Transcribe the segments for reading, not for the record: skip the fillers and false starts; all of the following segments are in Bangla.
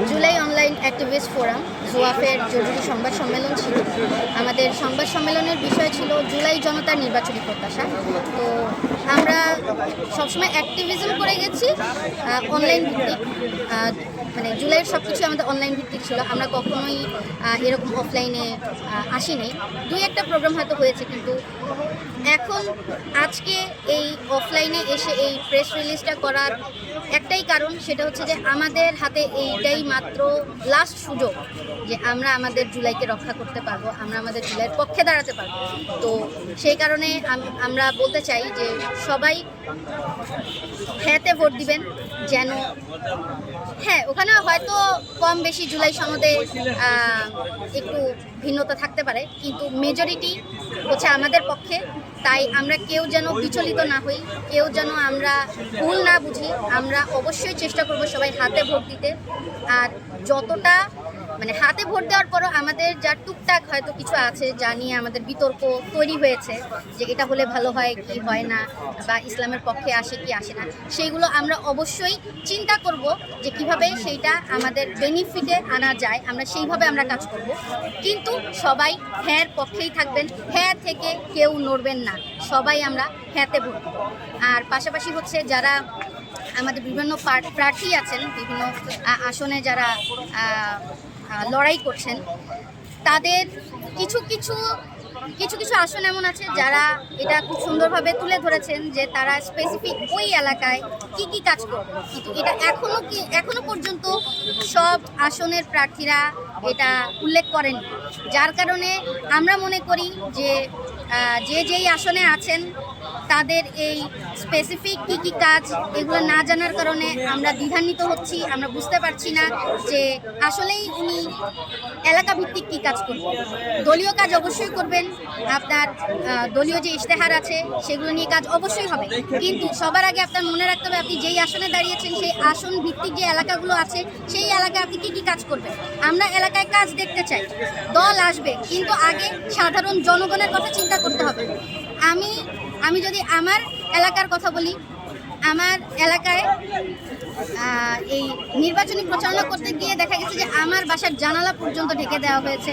জুলাই অনলাইন অ্যাক্টিভিস্ট ফোরাম জোয়াফের জরুরি সংবাদ সম্মেলন ছিল। আমাদের সংবাদ সম্মেলনের বিষয় ছিল জুলাই জনতার নির্বাচনী প্রত্যাশা। তো আমরা সবসময় অ্যাক্টিভিজম করে গেছি অনলাইন ভিত্তিক, মানে জুলাইয়ের সব কিছু আমাদের অনলাইন ভিত্তিক ছিল। আমরা কখনোই এরকম অফলাইনে আসি নাই। দুই একটা প্রোগ্রাম হয়তো হয়েছে, কিন্তু এখন আজকে এই অফলাইনে এসে এই প্রেস রিলিজটা করার একটাই কারণ, সেটা হচ্ছে যে আমাদের হাতে এইটাই মাত্র লাস্ট সুযোগ যে আমরা আমাদের জুলাইকে রক্ষা করতে পারবো, আমরা আমাদের জুলাইয়ের পক্ষে দাঁড়াতে পারবো। তো সেই কারণে আমরা বলতে চাই যে সবাই হ্যাঁতে ভোট দিবেন, যেন হ্যাঁ ওখানে হয়তো কম বেশি জুলাই সনদে একটু ভিন্নতা থাকতে পারে, কিন্তু মেজরিটি হচ্ছে আমাদের পক্ষে। তাই আমরা কেউ যেন বিচলিত না হই, কেউ যেন আমরা ভুল না বুঝি। আমরা অবশ্যই চেষ্টা করব সবাই হাতে ভোট দিতে। আর যতটা মানে হাতে ভোট দেওয়ার পরও আমাদের যা টুকটাক হয়তো কিছু আছে যা নিয়ে আমাদের বিতর্ক তৈরি হয়েছে, যে এটা হলে ভালো হয় কি হয় না, বা ইসলামের পক্ষে আসে কি আসে না, সেইগুলো আমরা অবশ্যই চিন্তা করব যে কিভাবে সেইটা আমাদের বেনিফিটে আনা যায়। আমরা সেইভাবে আমরা কাজ করব, কিন্তু সবাই হ্যাঁর পক্ষেই থাকবেন, হ্যাঁ থেকে কেউ নড়বেন না, সবাই আমরা হ্যাঁতে ভোট দেব। আর পাশাপাশি হচ্ছে যারা আমাদের বিভিন্ন প্রার্থী আছেন, বিভিন্ন আসনে যারা লড়াই করছেন, তাদের কিছু কিছু আসন এমন আছে যারা এটা খুব সুন্দরভাবে তুলে ধরেছেন যে তারা স্পেসিফিক ওই এলাকায় কি কি কাজ করবে, কিন্তু এটা এখনো পর্যন্ত সব আসনের প্রার্থীরা এটা উল্লেখ করেন। যার কারণে আমরা মনে করি যে যেই আসনে আছেন তাদের এই স্পেসিফিক কী কী কাজ এগুলো না জানার কারণে আমরা দ্বিধান্বিত হচ্ছি। আমরা বুঝতে পারছি না যে আসলেই উনি এলাকা ভিত্তিক কী কাজ করবেন। দলীয় কাজ অবশ্যই করবেন, আপনার দলীয় যে ইশতেহার আছে সেগুলো নিয়ে কাজ অবশ্যই হবে, কিন্তু সবার আগে আপনার মনে রাখতে হবে আপনি যেই আসনে দাঁড়িয়েছেন সেই আসন ভিত্তিক যে এলাকাগুলো আছে সেই এলাকায় আপনি কী কী কাজ করবেন। আমরা এলাকায় কাজ দেখতে চাই, দল আসবে, কিন্তু আগে সাধারণ জনগণের কথা চিন্তা করতে হবে। আমি যদি আমার এলাকার কথা বলি, আমার এলাকায় এই নির্বাচনী প্রচারণা করতে গিয়ে দেখা গেছে যে আমার বাসার জানালা পর্যন্ত ঢেকে দেওয়া হয়েছে,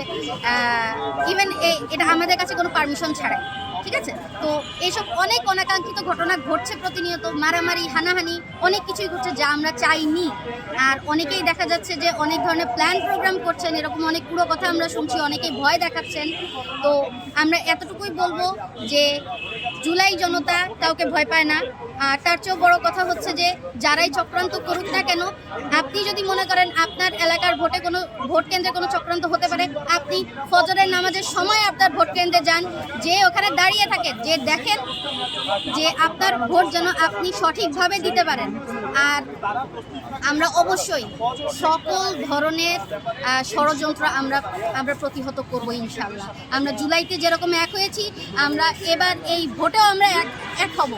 ইভেন এটা আমাদের কাছে কোনো পারমিশন ছাড়াই। ঠিক আছে, তো এইসব অনেক অনাকাঙ্ক্ষিত ঘটনা ঘটছে প্রতিনিয়ত, মারামারি হানাহানি অনেক কিছুই ঘটছে যা আমরা চাইনি। আর অনেকেই দেখা যাচ্ছে যে অনেক ধরনের প্ল্যান প্রোগ্রাম করছেন, এরকম অনেক পুরো কথা আমরা শুনছি, অনেকেই ভয় দেখাচ্ছেন। তো আমরা এতটুকুই বলবো যে জুলাই জনতা কাউকে ভয় পায় না। আর তার চেয়েও বড় কথা হচ্ছে যে যারাই চক্রান্ত করুক না কেন, আপনি যদি মনে করেন আপনার এলাকার ভোট কেন্দ্রে কোনো চক্রান্ত হতে পারে, আপনি ফজরের নামাজের সময় আপনার ভোট কেন্দ্রে যান, যে ওখানে দাঁড়িয়ে থাকেন, যে দেখেন যে আপনার ভোট যেন আপনি সঠিকভাবে দিতে পারেন। আর আমরা অবশ্যই সকল ধরনের ষড়যন্ত্র আমরা প্রতিহত করব ইনশাআল্লাহ। আমরা জুলাইতে যেরকম এক হয়েছি, আমরা এবার এই ভোটেও আমরা এক হব।